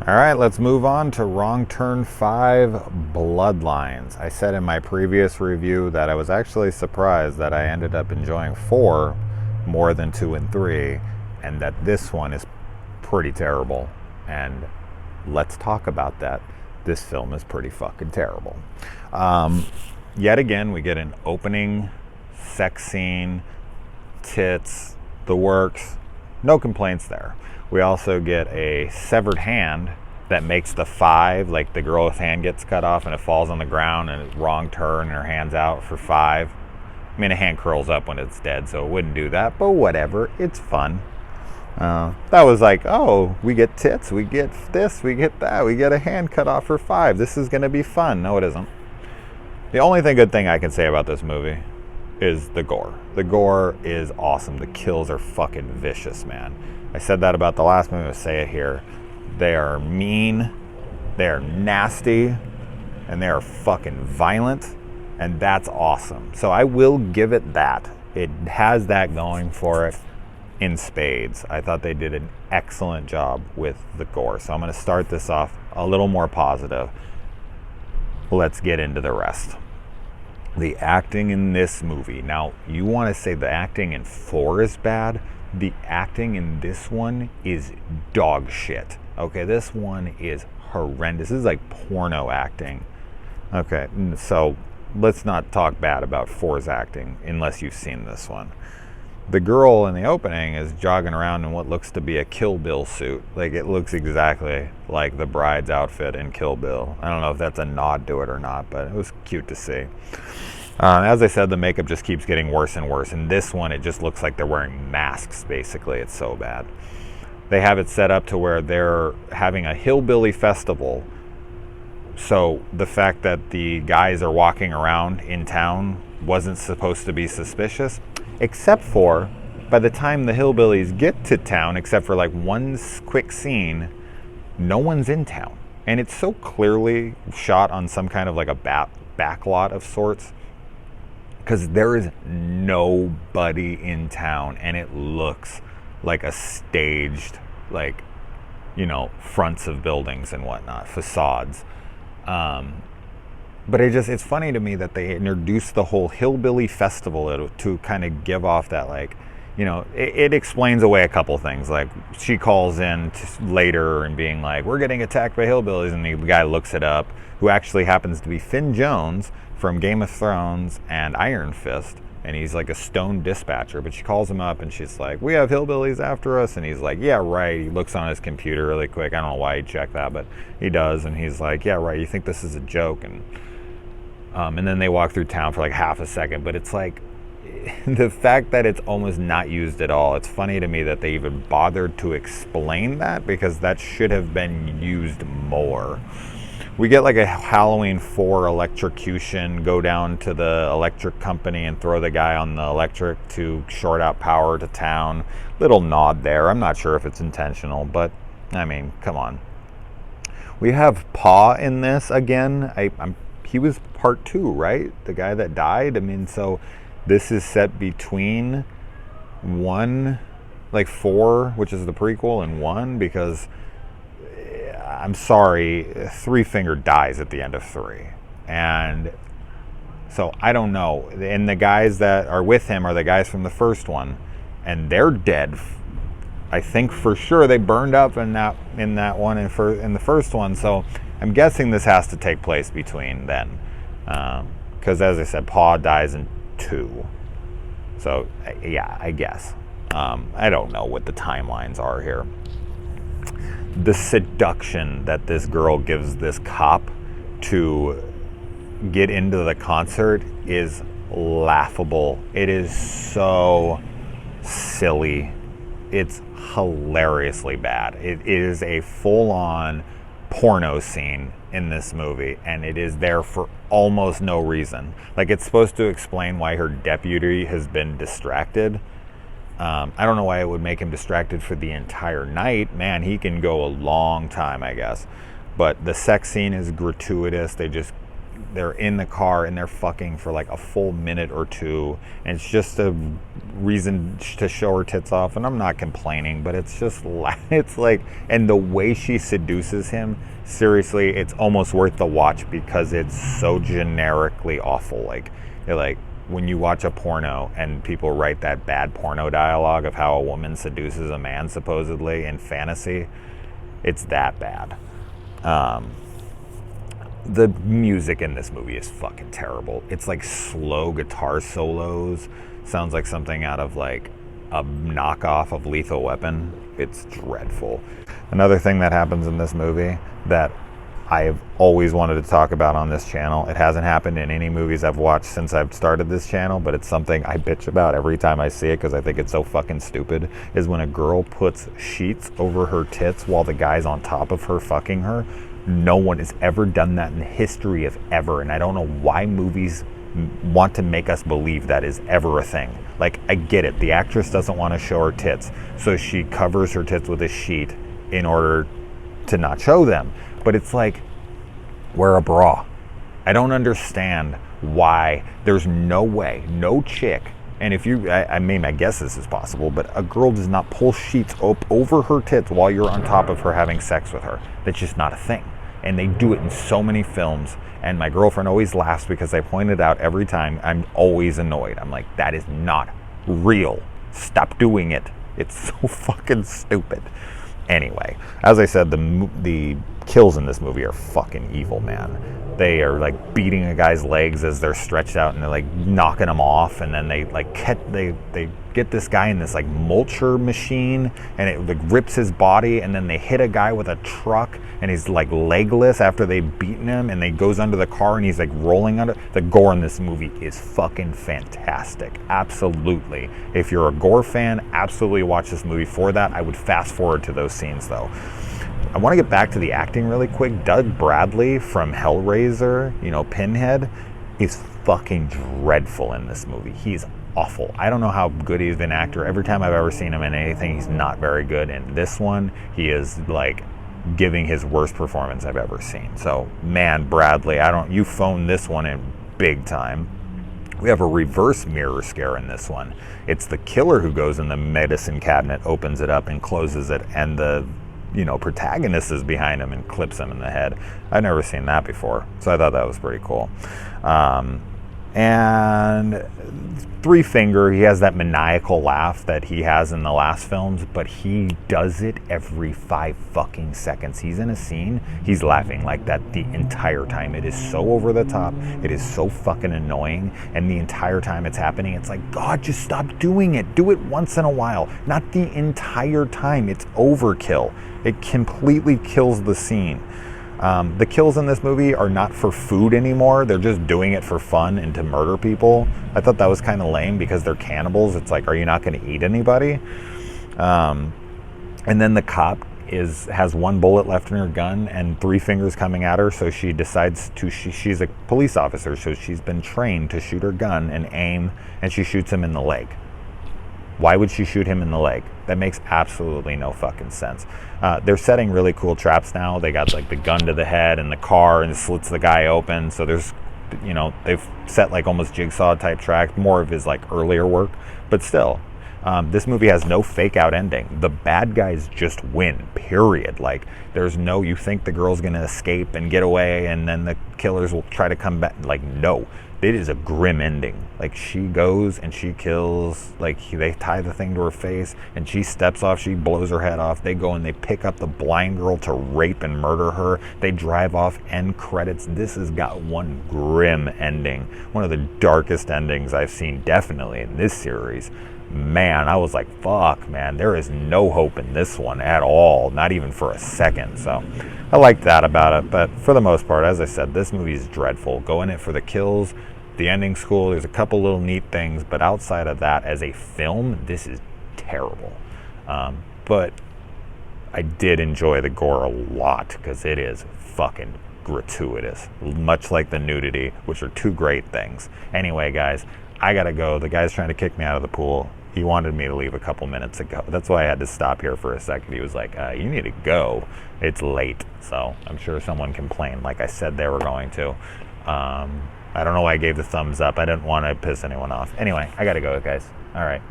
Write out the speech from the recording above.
All right, let's move on to Wrong Turn 5 Bloodlines. I said in my previous review that I was actually surprised that I ended up enjoying 4 more than 2 and 3, and that this one is pretty terrible. And let's talk about that. This film is pretty fucking terrible. Yet again, we get an opening sex scene, tits, the works. No complaints there. We also get a severed hand that makes the 5, like the girl's hand gets cut off and it falls on the ground and it's wrong turn and her hand's out for 5. I mean, a hand curls up when it's dead, so it wouldn't do that, but whatever, it's fun. That was like, oh, we get tits, we get this, we get that, we get a hand cut off for 5. This is gonna be fun. No, it isn't. The only good thing I can say about this movie is the gore. The gore is awesome. The kills are fucking vicious, man. I said that about the last movie, I'll say it here. They are mean, they are nasty, and they are fucking violent, and that's awesome. So I will give it that. It has that going for it in spades. I thought they did an excellent job with the gore. So I'm going to start this off a little more positive. Let's get into the rest. The acting in this movie. Now, you want to say the acting in 4 is bad? The acting in this one is dog shit. Okay, this one is horrendous. This is like porno acting. Okay, so let's not talk bad about 4's acting unless you've seen this one. The girl in the opening is jogging around in what looks to be a Kill Bill suit. Like, it looks exactly like the bride's outfit in Kill Bill. I don't know if that's a nod to it or not, but it was cute to see. As I said, the makeup just keeps getting worse and worse. In this one, it just looks like they're wearing masks, basically. It's so bad. They have it set up to where they're having a hillbilly festival. So the fact that the guys are walking around in town wasn't supposed to be suspicious. Except for, by the time the hillbillies get to town, except for like one quick scene, no one's in town. And it's so clearly shot on some kind of like a backlot of sorts. Because there is nobody in town, and it looks like a staged, like, you know, fronts of buildings and whatnot, facades. But it's funny to me that they introduced the whole hillbilly festival to kind of give off that, like, you know, it explains away a couple things. Like, she calls in later and being like, we're getting attacked by hillbillies, and the guy looks it up, who actually happens to be Finn Jones from Game of Thrones and Iron Fist, and he's like a stone dispatcher. But she calls him up and she's like, we have hillbillies after us, and he's like, yeah, right. He looks on his computer really quick. I don't know why he checked that, but he does, and he's like, yeah, right, you think this is a joke? And then they walk through town for like half a second, but it's like, the fact that it's almost not used at all, it's funny to me that they even bothered to explain that, because that should have been used more. We get like a Halloween 4 electrocution, go down to the electric company and throw the guy on the electric to short out power to town. Little nod there. I'm not sure if it's intentional, but I mean, come on. We have Paw in this again. He was part 2, right? The guy that died. I mean, so this is set between 4, which is the prequel, and 1, because I'm sorry, Three Finger dies at the end of 3. And so I don't know. And the guys that are with him are the guys from the first one, and they're dead. I think for sure they burned up in that one in the first one. So I'm guessing this has to take place between then, because as I said, Paw dies in 2. So yeah, I guess. I don't know what the timelines are here. The seduction that this girl gives this cop to get into the concert is laughable. It is so silly. It's hilariously bad. It is a full-on porno scene in this movie, and it is there for almost no reason. Like, it's supposed to explain why her deputy has been distracted. I don't know why it would make him distracted for the entire night. Man, he can go a long time, I guess. But the sex scene is gratuitous. They just they're in the car and they're fucking for like a full minute or two, and it's just a reason to show her tits off, and I'm not complaining, but it's just it's like, and the way she seduces him, seriously, it's almost worth the watch because it's so generically awful. Like when you watch a porno and people write that bad porno dialogue of how a woman seduces a man supposedly in fantasy, it's that bad. The music in this movie is fucking terrible. It's like slow guitar solos. Sounds like something out of like a knockoff of Lethal Weapon. It's dreadful. Another thing that happens in this movie that I've always wanted to talk about on this channel, it hasn't happened in any movies I've watched since I've started this channel, but it's something I bitch about every time I see it because I think it's so fucking stupid, is when a girl puts sheets over her tits while the guy's on top of her fucking her. No one has ever done that in the history of ever, and I don't know why movies want to make us believe that is ever a thing. Like, I get it, the actress doesn't want to show her tits, so she covers her tits with a sheet in order to not show them. But it's like, wear a bra. I don't understand why there's no way, no chick, and if you, I mean, I guess this is possible, but a girl does not pull sheets over her tits while you're on top of her having sex with her. That's just not a thing. And they do it in so many films, and my girlfriend always laughs because I point it out every time. I'm always annoyed. I'm like, that is not real. Stop doing it. It's so fucking stupid. Anyway, as I said, the kills in this movie are fucking evil, man. They are like beating a guy's legs as they're stretched out, and they're like knocking them off, and then they get this guy in this like mulcher machine, and it like rips his body, and then they hit a guy with a truck, and he's like legless after they've beaten him, and they goes under the car, and he's like rolling under. The gore in this movie is fucking fantastic. Absolutely. If you're a Gore fan, absolutely watch this movie for that. I would fast forward to those scenes though. I want to get back to the acting really quick. Doug Bradley from Hellraiser, Pinhead, is fucking dreadful in this movie. He's awful. I don't know how good he's an actor. Every time I've ever seen him in anything, he's not very good. In this one, he is like giving his worst performance I've ever seen. So, man, Bradley, you phoned this one in big time. We have a reverse mirror scare in this one. It's the killer who goes in the medicine cabinet, opens it up, and closes it, and the protagonist is behind him and clips him in the head. I've never seen that before, so I thought that was pretty cool. And Three Finger, he has that maniacal laugh that he has in the last films, but he does it every 5 fucking seconds. He's in a scene, he's laughing like that the entire time. It is so over the top, it is so fucking annoying, and the entire time it's happening, it's like, God, just stop doing it. Do it once in a while, not the entire time. It's overkill. It completely kills the scene. The kills in this movie are not for food anymore. They're just doing it for fun and to murder people. I thought that was kind of lame because they're cannibals. It's like, are you not going to eat anybody? And then the cop has one bullet left in her gun and Three Fingers coming at her, so she decides to, she's a police officer, so she's been trained to shoot her gun and aim, and she shoots him in the leg. Why would she shoot him in the leg? That makes absolutely no fucking sense. They're setting really cool traps now. They got like the gun to the head and the car, and it slits the guy open. So there's, they've set like almost Jigsaw type tracks, more of his like earlier work. But still, this movie has no fake out ending. The bad guys just win, period. Like, there's no, you think the girl's gonna escape and get away, and then the killers will try to come back. Like, no. It is a grim ending. Like, she goes and she kills, they tie the thing to her face and she steps off, she blows her head off. They go and they pick up the blind girl to rape and murder her. They drive off, end credits. This has got one grim ending. One of the darkest endings I've seen, definitely in this series. Man, I was like, fuck, man, there is no hope in this one at all, not even for a second. So I like that about it, but for the most part, as I said, this movie is dreadful. Go in it for the kills, the ending's cool, there's a couple little neat things, but outside of that, as a film, this is terrible. But I did enjoy the gore a lot, because it is fucking gratuitous, much like the nudity, which are two great things. Anyway, guys, I gotta go. The guy's trying to kick me out of the pool. He wanted me to leave a couple minutes ago. That's why I had to stop here for a second. He was like, you need to go. It's late. So I'm sure someone complained like I said they were going to. I don't know why I gave the thumbs up. I didn't want to piss anyone off. Anyway, I gotta go, guys. All right.